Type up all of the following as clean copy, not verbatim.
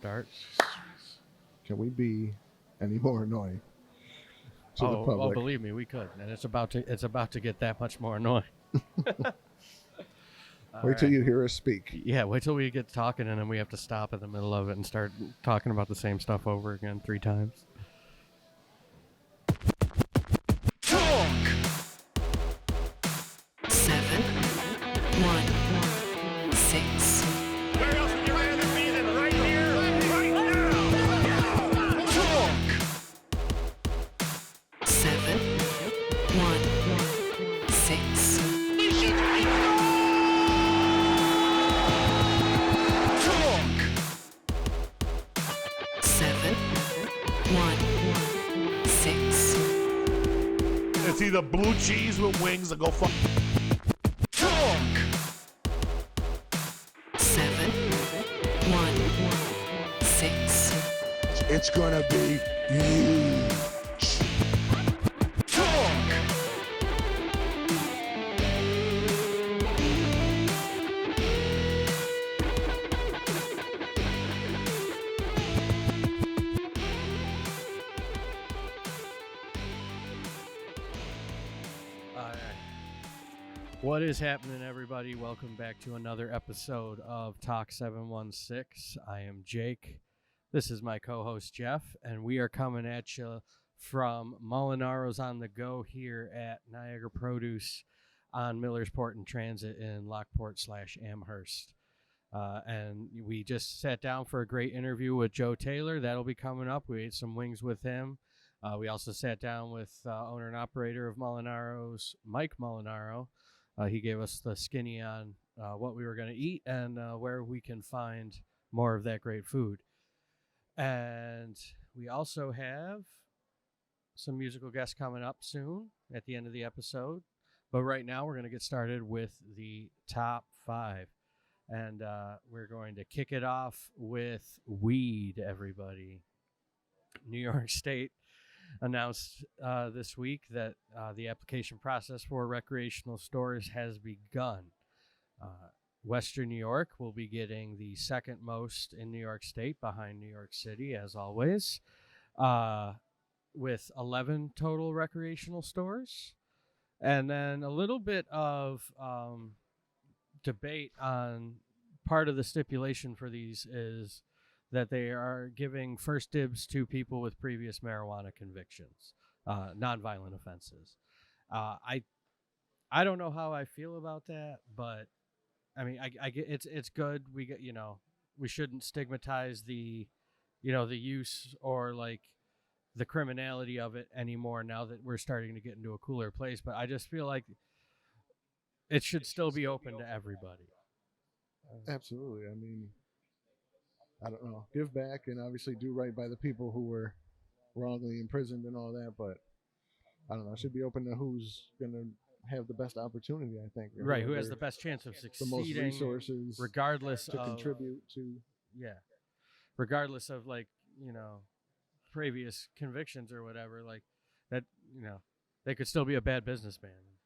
Start. Can we be any more annoying to the public? Oh, believe me, we could, and it's about to get that much more annoying. Wait till you hear us speak. Yeah, wait till we get talking, and then we have to stop in the middle of it and start talking about the same stuff over again 3 times. Talk 716. Where else would you rather be than right here, right now? Talk 716. Talk 716. It's either blue cheese with wings or go fuck. Talk 716. It's gonna be huge. Talk. All right. What is happening, everybody? Welcome back to another episode of Talk 716. I am Jake. This is my co-host Jeff, and we are coming at you from Molinaro's on the go here at Niagara Produce on Millersport and Transit in Lockport/Amherst. And we just sat down for a great interview with Joe Taylor. That'll be coming up. We ate some wings with him. We also sat down with owner and operator of Molinaro's, Mike Molinaro. He gave us the skinny on what we were going to eat and where we can find more of that great food. And we also have some musical guests coming up soon at the end of the episode. But right now we're going to get started with the top 5. And we're going to kick it off with weed, everybody. New York State announced this week that the application process for recreational stores has begun. Western New York will be getting the second most in New York State, behind New York City, as always, with 11 total recreational stores. And then a little bit of debate on part of the stipulation for these is that they are giving first dibs to people with previous marijuana convictions, nonviolent offenses. I don't know how I feel about that, but I mean, I get it's good. We get, we shouldn't stigmatize the use or like the criminality of it anymore now that we're starting to get into a cooler place. But I just feel like it should still be open to everybody. Absolutely. I mean, I don't know. Give back and obviously do right by the people who were wrongly imprisoned and all that. But I don't know. It should be open to who's going to have the best opportunity, I think. Right. Who has the best chance of succeeding. The most resources regardless to contribute to. Yeah. Regardless of previous convictions or whatever, like that, they could still be a bad businessman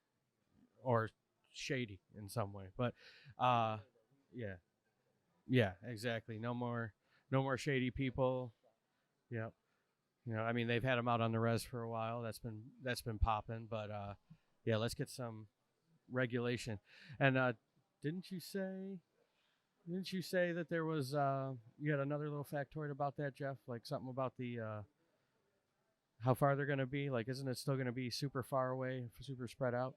or shady in some way. But yeah, exactly. No more shady people. Yeah. I mean, they've had them out on the res for a while. That's been popping, but yeah, let's get some regulation. And didn't you say that there was you had another little factoid about that, Jeff? Like something about the how far they're going to be? Like, isn't it still going to be super far away, super spread out?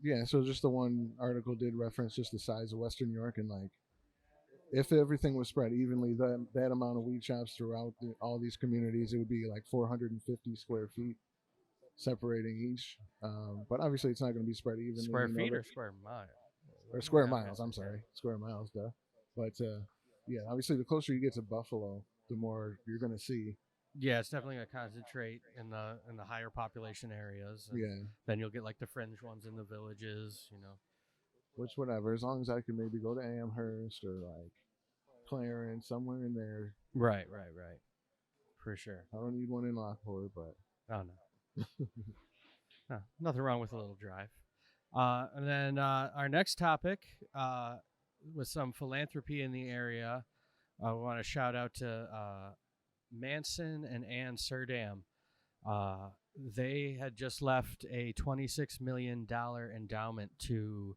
Yeah, so just the one article did reference just the size of Western New York, and like if everything was spread evenly, that amount of weed shops throughout all these communities, it would be like 450 square feet separating each. But obviously it's not going to be spread evenly. Square feet or square miles? Or square miles, I'm sorry. Square miles, duh. But yeah, obviously the closer you get to Buffalo, the more you're going to see. Yeah, it's definitely going to concentrate in the higher population areas. Yeah. Then you'll get like the fringe ones in the villages, Which, whatever, as long as I can maybe go to Amherst or like Clarence, somewhere in there. Right. For sure. I don't need one in Lockport, but. Oh, no. No, nothing wrong with a little drive. And then our next topic was some philanthropy in the area I want to shout out to Manson and Ann Surdam. They had just left a $26 million endowment to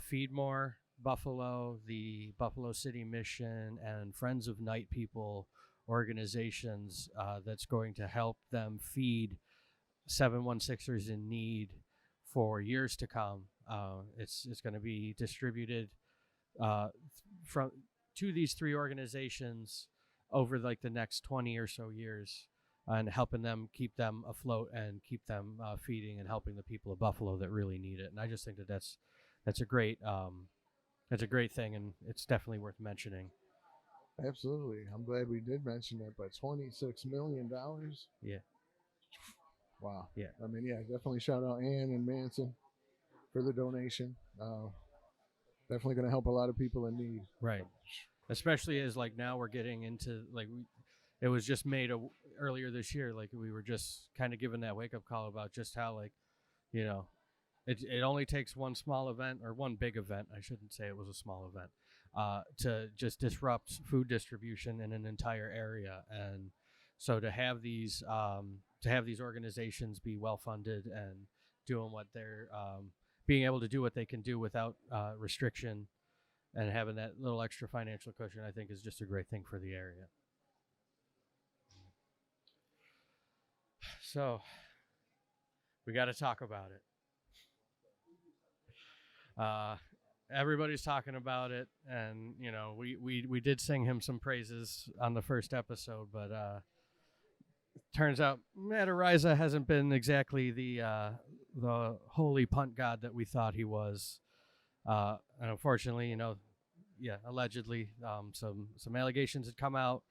Feed More Buffalo, the Buffalo City Mission, and Friends of Night People organizations that's going to help them feed 716ers in need for years to come. It's going to be distributed from to these three organizations over like the next 20 or so years, and helping them keep them afloat and keep them feeding and helping the people of Buffalo that really need it. And I just think that that's a great thing, and it's definitely worth mentioning. Absolutely. I'm glad we did mention that, but $26 million? Yeah. Wow. Yeah. I mean, yeah, definitely shout out Ann and Manson for the donation. Definitely going to help a lot of people in need. Right. Especially as like now we're getting into like it was just made earlier this year. Like we were just kind of given that wake up call about just how like, you know, it only takes one small event or one big event. I shouldn't say it was a small event to just disrupt food distribution in an entire area. And so to have these organizations be well funded and doing what they're being able to do what they can do without restriction and having that little extra financial cushion, I think is just a great thing for the area. So we got to talk about it. Everybody's talking about it, and you know we did sing him some praises on the first episode, but turns out Matt Ariza hasn't been exactly the holy punt god that we thought he was. And unfortunately, allegedly, some allegations had come out.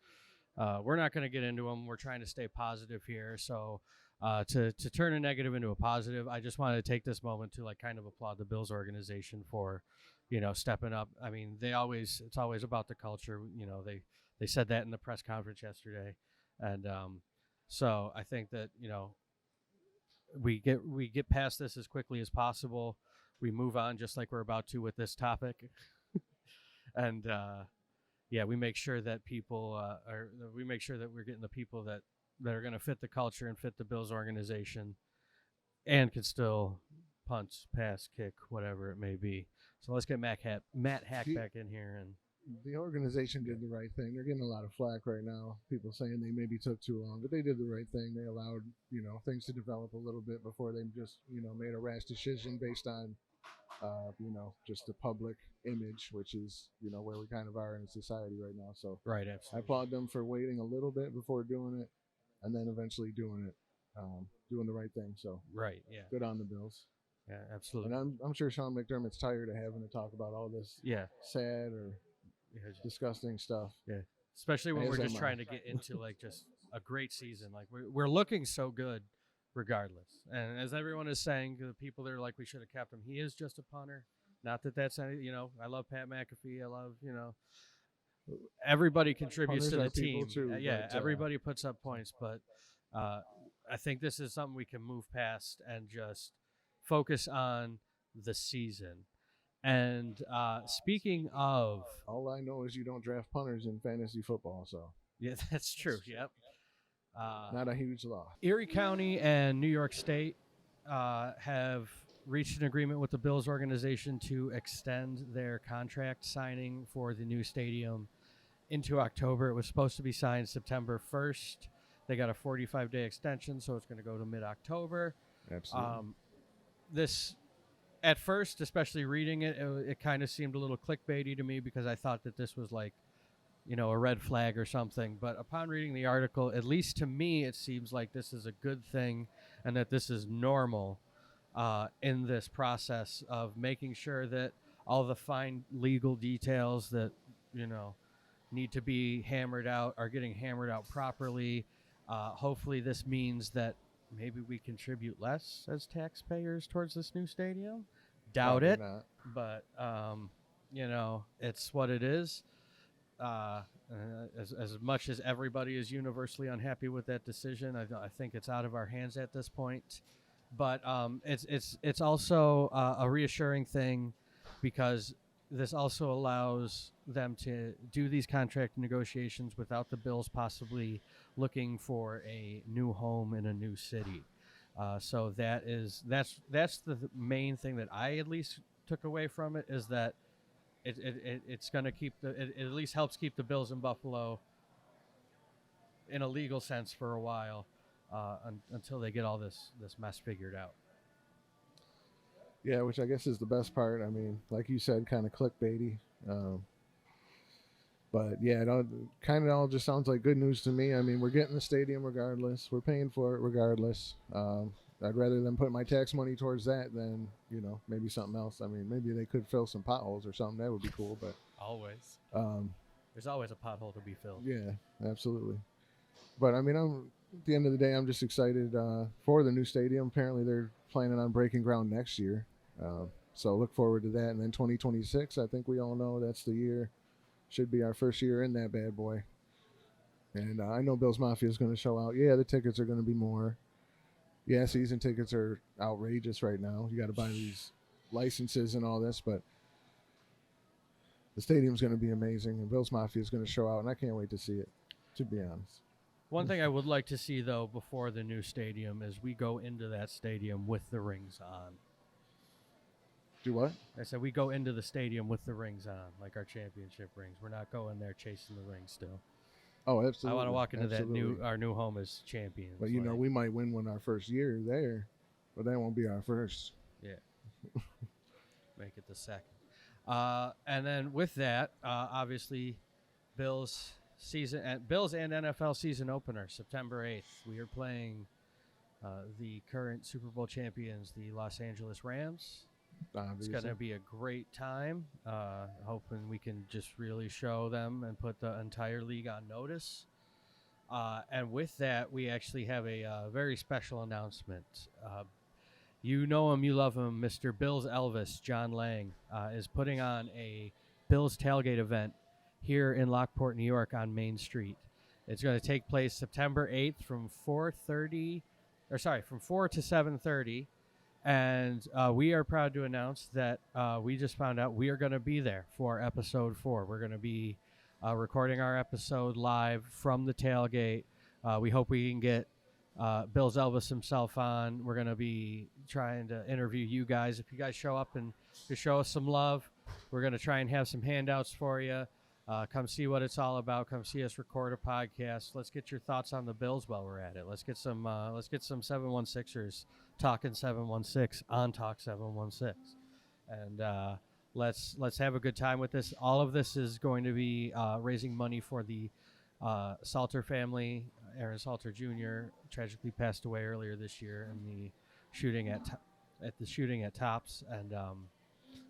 We're not going to get into them. We're trying to stay positive here. So to turn a negative into a positive, I just wanted to take this moment to like kind of applaud the Bills organization for, stepping up. I mean, it's always about the culture. They said that in the press conference yesterday. And so I think that, we get past this as quickly as possible. We move on just like we're about to with this topic. And we make sure that we make sure that we're getting the people that are going to fit the culture and fit the Bills organization and can still punt, pass, kick, whatever it may be. So let's get Matt Hack back in here. And the organization did the right thing. They're getting a lot of flack right now. People saying they maybe took too long, but they did the right thing. They allowed, things to develop a little bit before they just, made a rash decision based on, just the public image, which is, where we kind of are in society right now. So right, absolutely. I applaud them for waiting a little bit before doing it and then eventually doing it, doing the right thing. So right, yeah. Good on the Bills. Yeah, absolutely. And I'm sure Sean McDermott's tired of having to talk about all this sad or disgusting stuff. Yeah, especially when we're just trying to get into like just a great season. Like we're looking so good regardless. And as everyone is saying, the people that are like, we should have kept him, he is just a punter. Not that that's any, I love Pat McAfee. I love, everybody contributes Punters to the team. Too, everybody puts up points, but I think this is something we can move past and just focus on the season. And speaking of, all I know is you don't draft punters in fantasy football. So yeah, that's true. Yep. Not a huge loss. Erie County and New York State have reached an agreement with the Bills organization to extend their contract signing for the new stadium into October. It was supposed to be signed September 1st. They got a 45-day extension, so it's going to go to mid-October. Absolutely. This, at first, especially reading it, it kind of seemed a little clickbaity to me because I thought that this was like, a red flag or something. But upon reading the article, at least to me, it seems like this is a good thing and that this is normal in this process of making sure that all the fine legal details that, need to be hammered out are getting hammered out properly. Hopefully this means that maybe we contribute less as taxpayers towards this new stadium. Doubt Probably it, not. but it's what it is. As much as everybody is universally unhappy with that decision, I think it's out of our hands at this point. But it's also a reassuring thing because this also allows them to do these contract negotiations without the Bills possibly looking for a new home in a new city. So that's the main thing that I at least took away from it, is that it's going to keep it at least helps keep the Bills in Buffalo in a legal sense for a while, until they get all this mess figured out. Yeah, which I guess is the best part. I mean, like you said, kind of clickbaity. But yeah, it kind of all just sounds like good news to me. I mean, we're getting the stadium regardless. We're paying for it regardless. I'd rather than put my tax money towards that than, maybe something else. I mean, maybe they could fill some potholes or something. That would be cool. But Always. There's always a pothole to be filled. yeah, absolutely. But I mean, at the end of the day, I'm just excited for the new stadium. Apparently, they're planning on breaking ground next year. So look forward to that. And then 2026, I think we all know that's the year. Should be our first year in that bad boy. And I know Bills Mafia is going to show out. Yeah, the tickets are going to be more. Yeah, season tickets are outrageous right now. You got to buy these licenses and all this, but the stadium's going to be amazing, and Bills Mafia is going to show out, and I can't wait to see it, to be honest. One thing I would like to see, though, before the new stadium is we go into that stadium with the rings on. Do what? I said we go into the stadium with the rings on, like our championship rings. We're not going there chasing the rings still. Oh, absolutely. I want to walk into absolutely. our new home as champions. But, we might win one our first year there, but that won't be our first. Yeah. Make it the second. And then with that, obviously, Bills and NFL season opener, September 8th. We are playing the current Super Bowl champions, the Los Angeles Rams. Obviously. It's going to be a great time. Hoping we can just really show them and put the entire league on notice. And with that, we actually have a very special announcement. You know him, you love him, Mr. Bills Elvis, John Lang, is putting on a Bills tailgate event here in Lockport, New York on Main Street. It's going to take place September 8th from 4 to 7:30. And we are proud to announce that we just found out we are going to be there for episode 4. We're going to be recording our episode live from the tailgate. We hope we can get Bills Elvis himself on. We're going to be trying to interview you guys. If you guys show up and to show us some love, we're going to try and have some handouts for you. Come see what it's all about. Come see us record a podcast. Let's get your thoughts on the Bills while we're at it. Let's get some 716ers talking 716 on Talk 716, and let's have a good time with this. All of this is going to be raising money for the Salter family. Aaron Salter Jr. tragically passed away earlier this year in the shooting at Tops, and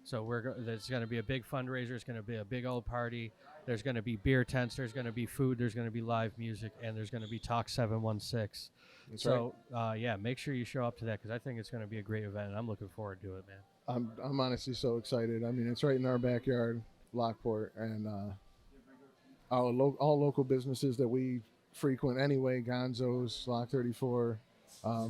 so there's going to be a big fundraiser. It's going to be a big old party. There's going to be beer tents. There's going to be food. There's going to be live music, and there's going to be Talk 716. That's so, yeah, make sure you show up to that because I think it's going to be a great event, and I'm looking forward to it, man. I'm honestly so excited. I mean, it's right in our backyard, Lockport, and all local businesses that we frequent anyway, Gonzo's, Lock 34,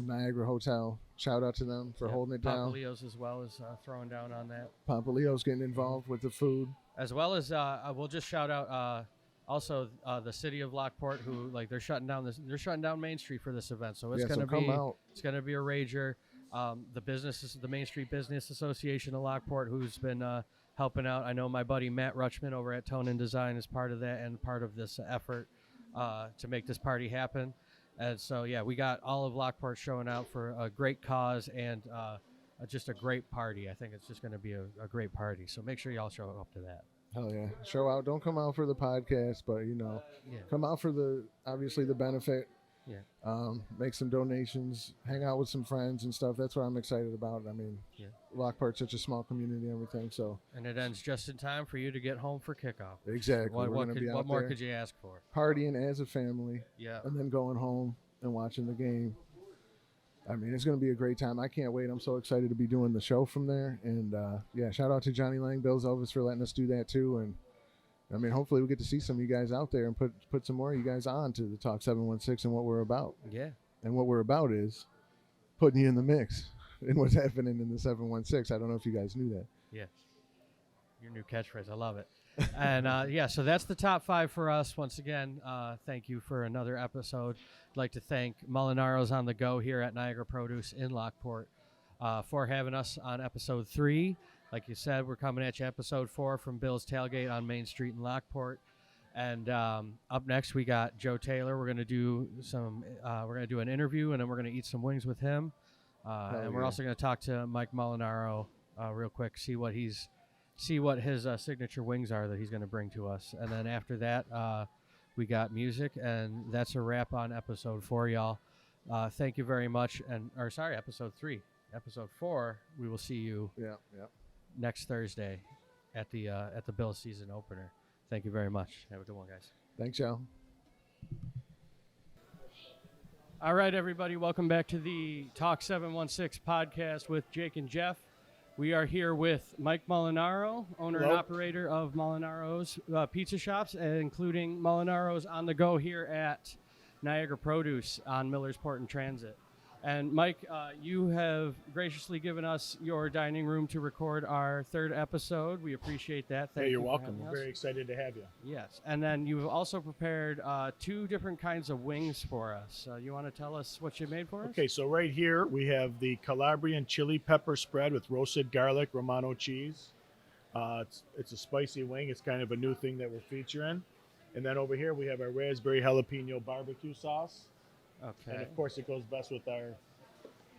Niagara Hotel. Shout out to them for holding it down. Leo's as well as throwing down on that. Papa Leo's getting involved with the food. As well as we'll just shout out also the city of Lockport, who they're shutting down Main Street for this event. So it's going to be a rager. The Main Street Business Association of Lockport, who's been helping out. I know my buddy Matt Rutschman over at Tone and Design is part of that and part of this effort to make this party happen. And so, yeah, we got all of Lockport showing out for a great cause and just a great party. I think it's just going to be a great party. So make sure y'all show up to that. Hell yeah. Show out. Don't come out for the podcast, but, come out for obviously the benefit. Yeah. Make some donations, hang out with some friends and stuff. That's what I'm excited about. I mean, Lockport's such a small community and everything. So. And it ends just in time for you to get home for kickoff. Exactly. What more could you ask for? Partying as a family. Yeah. And then going home and watching the game. I mean, it's going to be a great time. I can't wait. I'm so excited to be doing the show from there. And, shout out to Johnny Lang, Bills Elvis for letting us do that too. And, I mean, hopefully we get to see some of you guys out there and put some more of you guys on to the Talk 716 and what we're about. Yeah. And what we're about is putting you in the mix and what's happening in the 716. I don't know if you guys knew that. Yeah. your new catchphrase. I love it. And yeah, so that's the top 5 for us. Once again, thank you for another episode. I'd like to thank Molinaro's on the Go here at Niagara Produce in Lockport for having us on episode 3. Like you said, we're coming at you episode 4 from Bill's Tailgate on Main Street in Lockport. And up next, we got Joe Taylor. We're gonna do an interview, and then we're gonna eat some wings with him. And we're also gonna talk to Mike Molinaro real quick, see what his signature wings are that he's gonna bring to us. And then after that, we got music, and that's a wrap on episode 4, y'all. Thank you very much. Episode 3. Episode 4, we will see you next Thursday at the Bill season opener. Thank you very much. Have a good one, guys. Thanks, y'all. All right, everybody. Welcome back to the Talk716 podcast with Jake and Jeff. We are here with Mike Molinaro, owner and operator of Molinaro's Pizza Shops, including Molinaro's on the Go here at Niagara Produce on Miller's Port and Transit. And Mike, you have graciously given us your dining room to record our 3rd episode. We appreciate that. Thank you. You're welcome. We're very excited to have you. Yes. And then you've also prepared 2 different kinds of wings for us. You want to tell us what you made for us? Okay, so right here we have the Calabrian chili pepper spread with roasted garlic, Romano cheese. It's a spicy wing. It's kind of a new thing that we're featuring. And then over here we have our raspberry jalapeno barbecue sauce. Okay. And of course, it goes best with our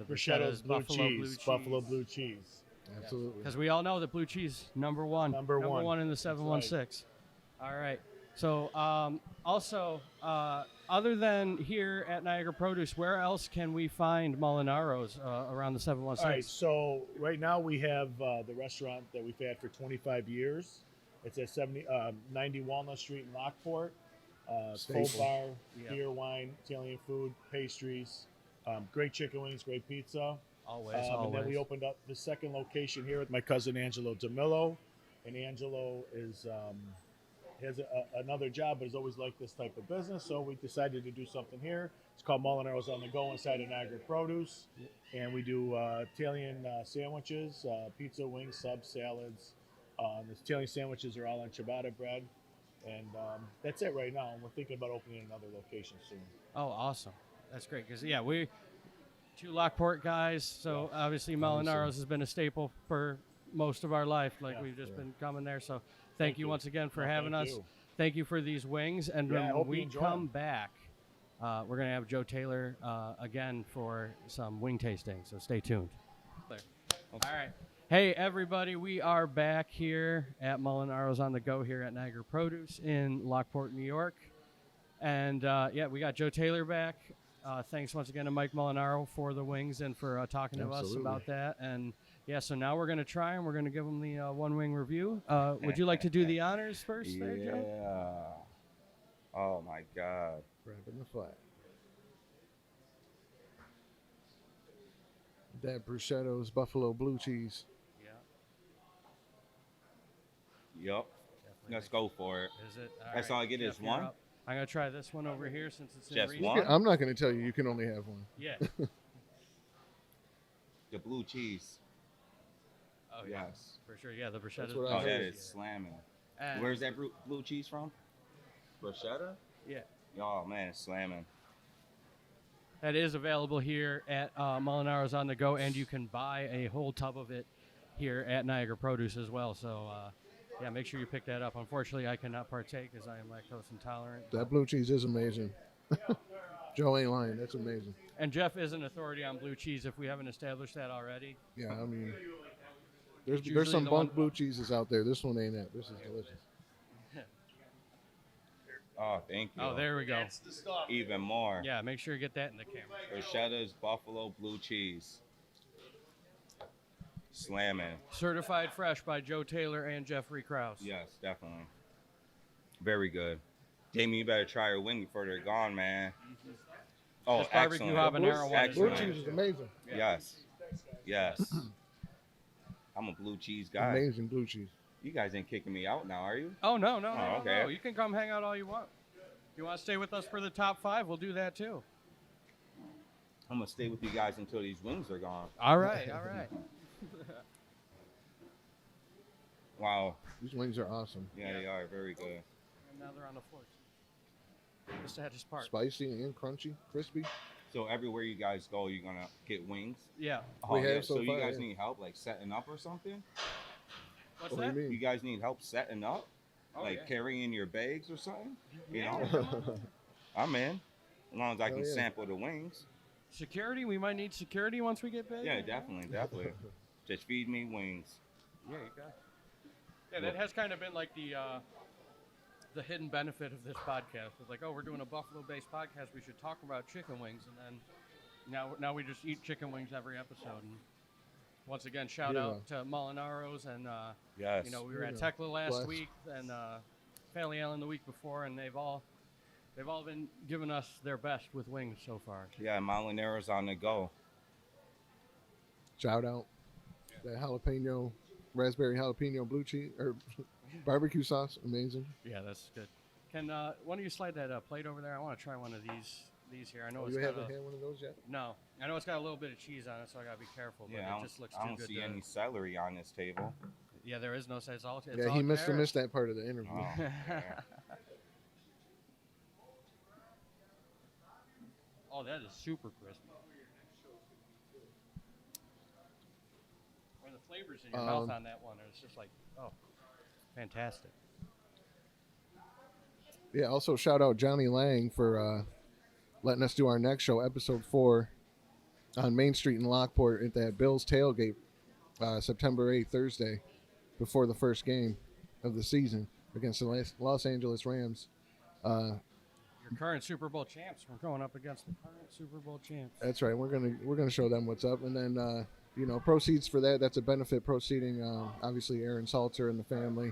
bruschettas buffalo blue cheese. Absolutely. Because we all know that blue cheese, number one in the 716. All right. So also, other than here at Niagara Produce, where else can we find Molinaro's around the 716? All right. So right now we have the restaurant that we've had for 25 years. It's at 90 Walnut Street in Lockport. Full bar, beer, wine, Italian food, pastries, great chicken wings, great pizza. Always. And then we opened up the 2nd location here with my cousin Angelo DeMillo. And Angelo has another job, but has always liked this type of business. So we decided to do something here. It's called Molinaro's on the Go inside of Niagara Produce. And we do Italian sandwiches, pizza, wings, subs, salads. The Italian sandwiches are all on ciabatta bread. And that's it right now. We're thinking about opening another location soon. Oh, awesome. That's great. Because, yeah, we're 2 Lockport guys. So, obviously, Molinaro's has been a staple for most of our life. We've just been coming there. So, thank you once again for having us. Thank you for these wings. And when we come back, we're going to have Joe Taylor again for some wing tasting. So, stay tuned. All right. Hey, everybody, we are back here at Molinaro's on the Go here at Niagara Produce in Lockport, New York. And, we got Joe Taylor back. Thanks once again to Mike Molinaro for the wings and for talking to us about that. And, so now we're going to try and we're going to give them the one-wing review. Would you like to do the honors first there, Joe? Yeah. Oh, my God. Grabbing the flag. That bruschetto's buffalo blue cheese. Yep. Let's go for it. Is it? That's all I get is one? I'm going to try this one over here since it's Just in one? I'm not going to tell you. You can only have one. Yeah. The blue cheese. Oh, yeah. Yes. For sure. Yeah, the bruschetta. That's what I Oh, heard. that is slamming. And Where's that blue cheese from? Bruschetta? Yeah. Oh, man, it's slamming. That is available here at Molinaro's on the Go, and you can buy a whole tub of it here at Niagara Produce as well. So, make sure you pick that up. Unfortunately, I cannot partake as I am lactose intolerant. That blue cheese is amazing. Joe ain't lying. That's amazing. And Jeff is an authority on blue cheese if we haven't established that already. Yeah, I mean, there's some bunk blue cheeses out there. This one ain't that. This is delicious. Oh, thank you. Oh, there we go. Even more. Yeah, make sure you get that in the camera. Bruschetta's buffalo blue cheese. Slamming. Certified fresh by Joe Taylor and Jeffrey Kraus. Yes, definitely. Very good. Damian, you better try your wing before they're gone, man. Oh, This barbecue excellent. habanero one is Blue Excellent. cheese is amazing. Yes. Yes. I'm a blue cheese guy. Amazing blue cheese. You guys ain't kicking me out now, are you? Oh, no. okay. No. You can come hang out all you want. If you want to stay with us for the top 5, we'll do that too. I'm going to stay with you guys until these wings are gone. All right. Wow. These wings are awesome. Yeah, they are very good. And now they're on the floor. The saddest part. Spicy and crunchy, crispy. So everywhere you guys go, you're gonna get wings. Yeah. Oh, We have yeah. so So you far, guys yeah. need help like setting up or something? What's What do that? you You mean? guys need help setting up, Oh, like yeah. carrying your bags or something? You Yeah. know, I'm in. As long as I Hell can yeah. sample the wings. Security? We might need security once we get big. Yeah, definitely. Just feed me wings. Yeah, you got it. Yeah, that has kind of been like the hidden benefit of this podcast. It's like, oh, we're doing a Buffalo-based podcast. We should talk about chicken wings, and then now we just eat chicken wings every episode. And once again, shout Yeah. out to Molinaro's, and Yes. you know, we were at Yeah. Tekla last Bless. week, and Family Island the week before, and they've all been giving us their best with wings so far. Yeah, Molinaro's on the go. Shout out. That jalapeno, raspberry jalapeno blue cheese or barbecue sauce, amazing. Yeah, that's good. Can why don't you slide that plate over there? I want to try one of these here. I know Oh, it's you got haven't a, had one of those yet? no. I know it's got a little bit of cheese on it, so I gotta be careful. But Yeah, it just looks I too don't good. see to, any celery on this table. Yeah, there is no. It's all. It's Yeah, all he missed carrots. that part of the interview. Oh, yeah. Oh, that is super crispy. And the flavors in your mouth on that one, it's just like, oh, fantastic. Yeah, also shout out Johnny Lang for letting us do our next show, episode 4, on Main Street in Lockport at that Bills tailgate, September 8th, Thursday, before the first game of the season against the Los Angeles Rams. Your current Super Bowl champs. We're going up against the current Super Bowl champs. That's right. We're gonna show them what's up, and then you know, proceeds for that. That's a benefit proceeding. Obviously, Aaron Salter and the family.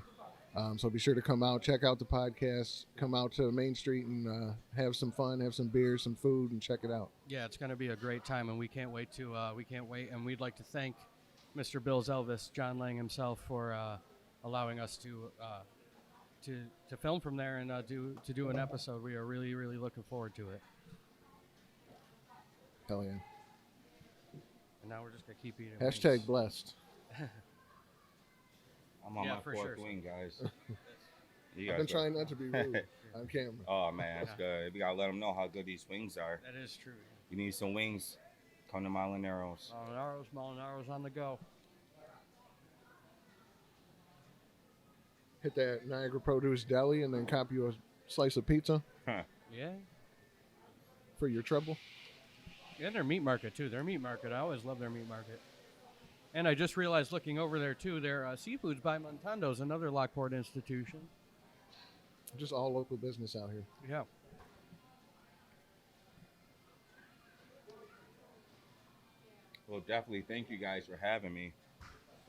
So be sure to come out, check out the podcast, come out to Main Street and have some fun, have some beers, some food, and check it out. Yeah, it's going to be a great time, and we can't wait. And we'd like to thank Mr. Bills Elvis, John Lang himself, for allowing us to film from there and do an episode. We are really, really looking forward to it. Hell yeah. And now we're just going to keep eating. Hashtag wings. blessed. I'm on Yeah, my for fourth sure. wing, guys. You I've guys been go. trying not to be rude on camera. Oh, man, that's good. We got to let them know how good these wings are. That is true. You need some wings, come to Molinaro's. Molinaro's on the go. Hit that Niagara Produce Deli and then cop you a slice of pizza Yeah. for your trouble. And their meat market, too. Their meat market, I always love their meat market. And I just realized looking over there, too, their Seafoods by Montando's, another Lockport institution. Just all local business out here. Yeah. Well, definitely thank you guys for having me.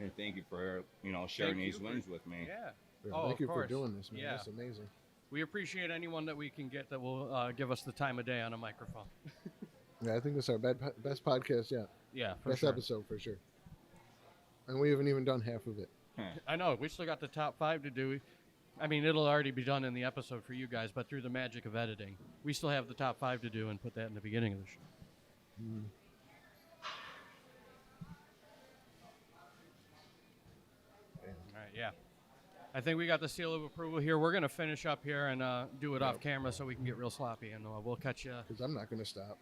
And thank you for, sharing Thank these you for- wings with me. Yeah. Yeah, Oh, thank of you for course. doing this, man. Yeah. That's amazing. We appreciate anyone that we can get that will give us the time of day on a microphone. Yeah, I think this is our best podcast yet. Yeah, for Best sure. episode for sure. And we haven't even done half of it. I know. We still got the top 5 to do. I mean, it'll already be done in the episode for you guys, but through the magic of editing, we still have the top 5 to do and put that in the beginning of the show. All right, yeah. I think we got the seal of approval here. We're going to finish up here and do it off camera so we can get real sloppy, and we'll catch you. Because I'm not going to stop.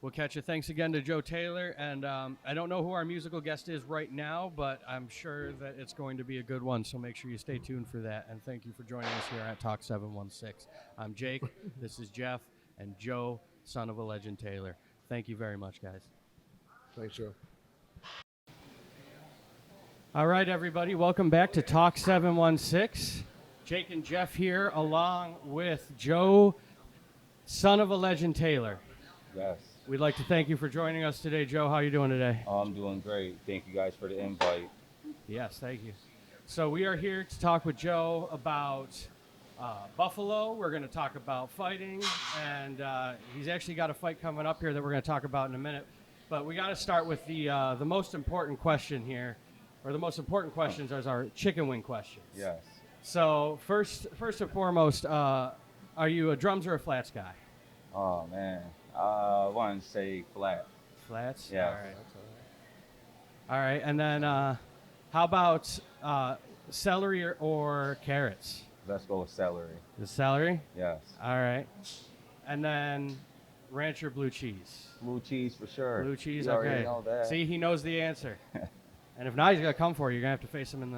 We'll catch you. Thanks again to Joe Taylor. And I don't know who our musical guest is right now, but I'm sure that it's going to be a good one. So make sure you stay tuned for that. And thank you for joining us here at Talk 716. I'm Jake. This is Jeff and Joe, son of a legend Taylor. Thank you very much, guys. Thanks, Joe. All right, everybody. Welcome back to Talk 716. Jake and Jeff here along with Joe, son of a legend Taylor. Yes. We'd like to thank you for joining us today, Joe. How are you doing today? Oh, I'm doing great. Thank you guys for the invite. Yes, thank you. So we are here to talk with Joe about Buffalo. We're going to talk about fighting, and he's actually got a fight coming up here that we're going to talk about in a minute. But we got to start with the most important question here, or the most important questions are our chicken wing questions. Yes. So first and foremost, are you a drums or a flats guy? Oh, man. I want to say flat. Flats. Yes. All right. All right, and then how about celery or carrots? Let's go with celery. The celery? Yes. All right. And then ranch or blue cheese? Blue cheese for sure. Blue cheese, You already okay. know that. See, he knows the answer. And if not, he's gonna come for you. You're gonna have to face him in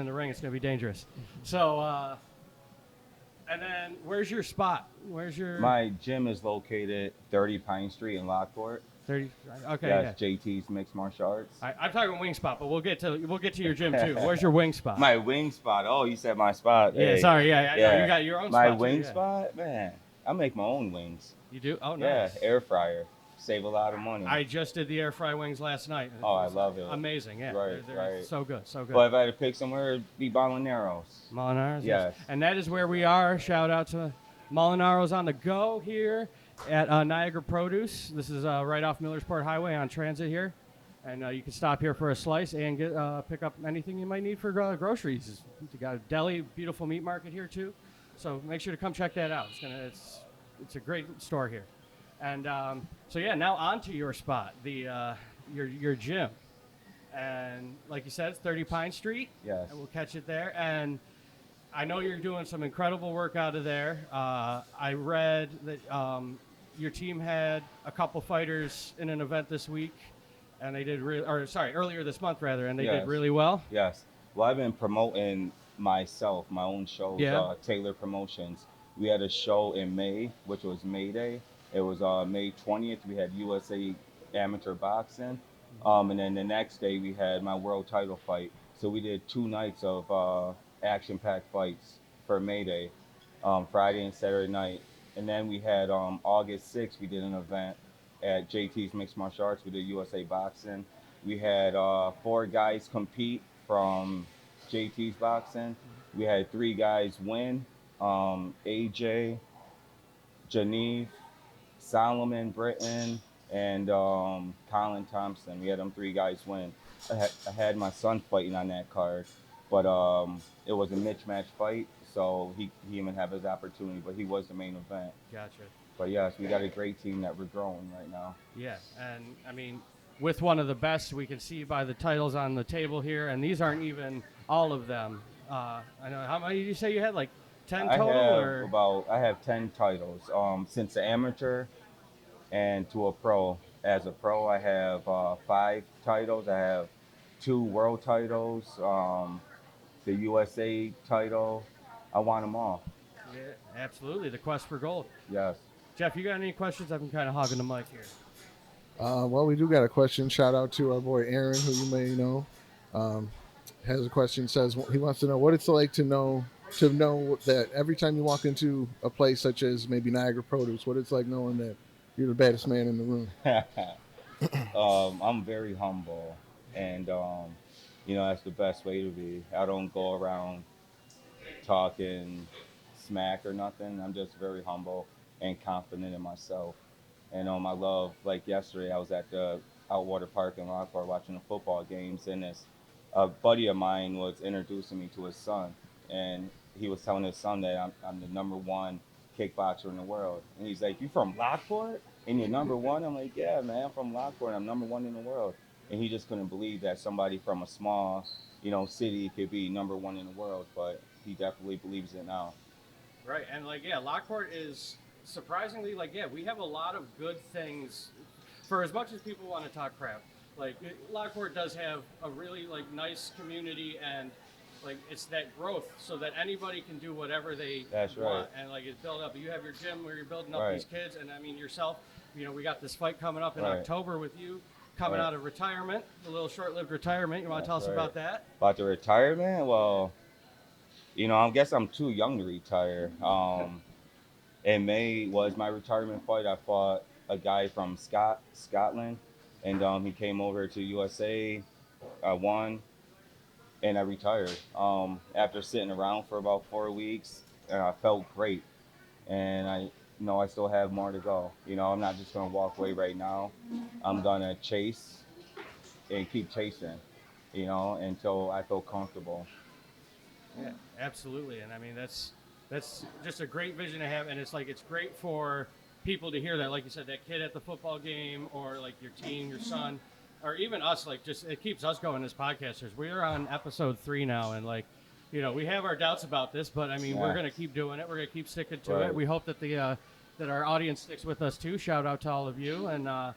the ring. It's gonna be dangerous. So, and then where's your spot? Where's your My gym is located 30 Pine Street in Lockport. 30? Okay. Yes, Yeah. JT's Mixed Martial Arts. I'm talking wing spot, but we'll get to your gym too. Where's your wing spot? My wing spot. Oh, you said my spot. Yeah. Hey. Sorry. Yeah. I know you got your own My spot. wing too, yeah. spot, man. I make my own wings. You do? Oh, Yeah, nice. air fryer. Save a lot of money. I just did the air fry wings last night. Oh, I love it. Amazing. Yeah. Right, They're right. So good. So good. But if I had to pick somewhere, it'd be Molinaro's. Molinaro. Yes. And that is where we are. Shout out to Molinaro's on the go here at Niagara Produce. This is right off Millersport Highway on Transit here. And you can stop here for a slice and get pick up anything you might need for groceries. You got a deli, beautiful meat market here too. So make sure to come check that out. It's a great store here. And so yeah, now on to your spot, your gym. And like you said, it's 30 Pine Street. Yes. And we'll catch it there. And I know you're doing some incredible work out of there. I read that your team had a couple fighters in an event this week, and they did earlier this month rather, and they Yes. did really well. Yes. Well, I've been promoting myself, my own shows, Yeah. Taylor Promotions. We had a show in May, which was May Day. It was May 20th. We had USA Amateur Boxing. And then the next day we had my world title fight. So we did 2 nights of action-packed fights for May Day, Friday and Saturday night. And then we had August 6th, we did an event at JT's Mixed Martial Arts. We did USA Boxing. We had 4 guys compete from JT's Boxing. We had 3 guys win. AJ, Geneve, Solomon Britton, and Colin Thompson. We had them 3 guys win. I had my son fighting on that card, but it was a mismatch fight, so he didn't have his opportunity, but he was the main event. Gotcha. But yes, we got a great team that we're growing right now. Yeah, and I mean, with one of the best, we can see by the titles on the table here, and these aren't even all of them. I know, how many did you say you had? Like 10 total? I have 10 titles. Since the amateur and to a pro. As a pro, I have 5 titles. I have 2 world titles, the USA title. I want them all. Yeah, absolutely. The quest for gold. Yes. Jeff, you got any questions? I've been kind of hogging the mic here. Well, we do got a question. Shout out to our boy Aaron, who you may know. Has a question. Says he wants to know what it's like to know that every time you walk into a place such as maybe Niagara Produce, what it's like knowing that you're the baddest man in the room. I'm very humble, and that's the best way to be. I don't go around talking smack or nothing. I'm just very humble and confident in myself. And I love, like yesterday, I was at the Outwater Park in Lockport watching the football games, and a buddy of mine was introducing me to his son, and he was telling his son that I'm the #1 kickboxer in the world. And he's like, "You from Lockport? And you're #1?" I'm like, "Yeah, man, I'm from Lockport. I'm #1 in the world." And he just couldn't believe that somebody from a small, city could be #1 in the world. But he definitely believes it now. Right, and Lockport is surprisingly we have a lot of good things. For as much as people want to talk crap, Lockport does have a really nice community, and it's that growth, so that anybody can do whatever they That's want, right. and it's built up. You have your gym where you're building up Right. these kids, and I mean yourself. We got this fight coming up in Right. October with you, coming Right. out of retirement, a little short-lived retirement. You want to tell us That's about that? About the retirement? Well, I guess I'm too young to retire. In May was my retirement fight. I fought a guy from Scotland, and he came over to USA. I won, and I retired. After sitting around for about 4 weeks, and I felt great. And I still have more to go. I'm not just gonna walk away right now. I'm gonna chase and keep chasing, until I feel comfortable. Yeah, absolutely. And I mean, that's just a great vision to have. And it's great for people to hear that, like you said, that kid at the football game, or your team, your son, or even us, like, just it keeps us going as podcasters. We're on episode 3 now, and like, we have our doubts about this, but I mean, we're gonna keep doing it. We're gonna keep sticking to it. We hope that that our audience sticks with us too. Shout out to all of you, and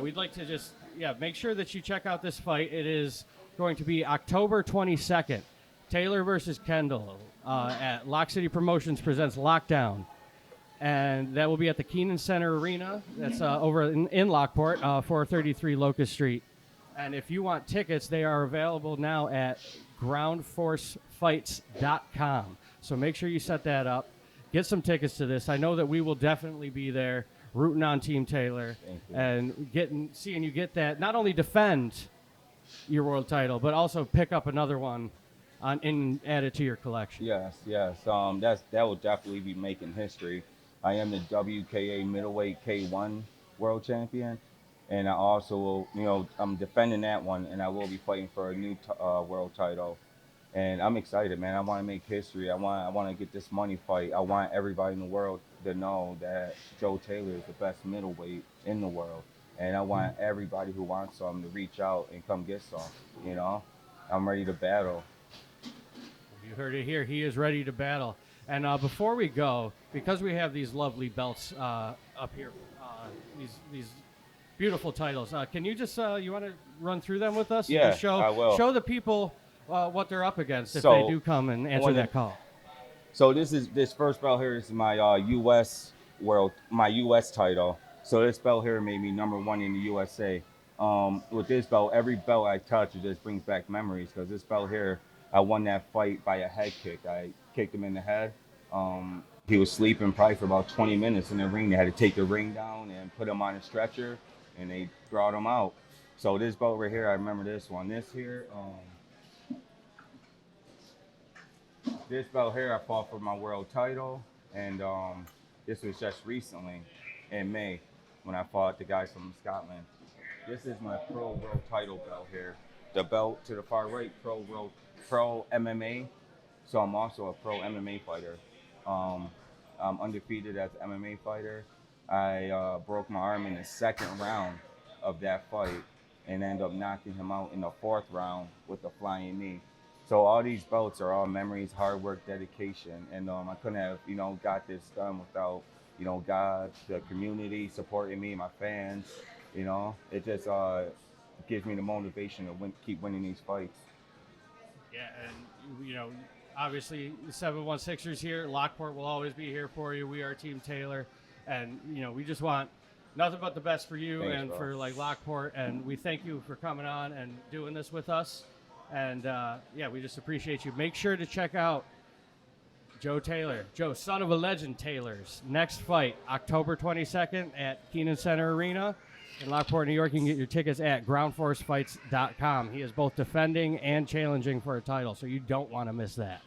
we'd like to just make sure that you check out this fight. It is going to be October 22nd, Taylor versus Kendall at Lock City Promotions presents Lockdown. And that will be at the Kenan Center Arena. That's over in Lockport, 433 Locust Street. And if you want tickets, they are available now at groundforcefights.com. So make sure you set that up. Get some tickets to this. I know that we will definitely be there rooting on Team Taylor and seeing you get that, not only defend your world title, but also pick up another one and add it to your collection. Yes. That will definitely be making history. I am the WKA middleweight K1 world champion, and I also will, I'm defending that one, and I will be fighting for a new world title. And I'm excited, man. I want to make history. I want to get this money fight. I want everybody in the world to know that Joe Taylor is the best middleweight in the world, and I want everybody who wants some to reach out and come get some. I'm ready to battle. You heard it here. He is ready to battle. And before we go, because we have these lovely belts up here, these beautiful titles, can you just you want to run through them with us? Yeah, show, I will. Show the people what they're up against if they do come and answer that call. So this first belt here is my U.S. title. So this belt here made me #1 in the USA. With this belt, every belt I touch, it just brings back memories. Because this belt here, I won that fight by a head kick. I kicked him in the head. He was sleeping probably for about 20 minutes in the ring. They had to take the ring down and put him on a stretcher, and they brought him out. So this belt right here, I remember this one. This belt here, I fought for my world title, and this was just recently in May when I fought the guys from Scotland. This is my pro world title belt here. The belt to the far right, pro MMA. So I'm also a pro MMA fighter. I'm undefeated as an MMA fighter. I broke my arm in the second round of that fight and ended up knocking him out in the 4th round with a flying knee. So all these belts are all memories, hard work, dedication, and I couldn't have got this done without God, the community supporting me, my fans. It just gives me the motivation to keep winning these fights. Yeah, and obviously, the 716ers here. Lockport will always be here for you. We are Team Taylor, and we just want nothing but the best for you. Thanks, and bro. for Lockport. And we thank you for coming on and doing this with us. And we just appreciate you. Make sure to check out Joe Taylor, Joe, son of a legend, Taylor's next fight, October 22nd at Kenan Center Arena in Lockport, New York. You can get your tickets at groundforcefights.com. He is both defending and challenging for a title, so you don't want to miss that.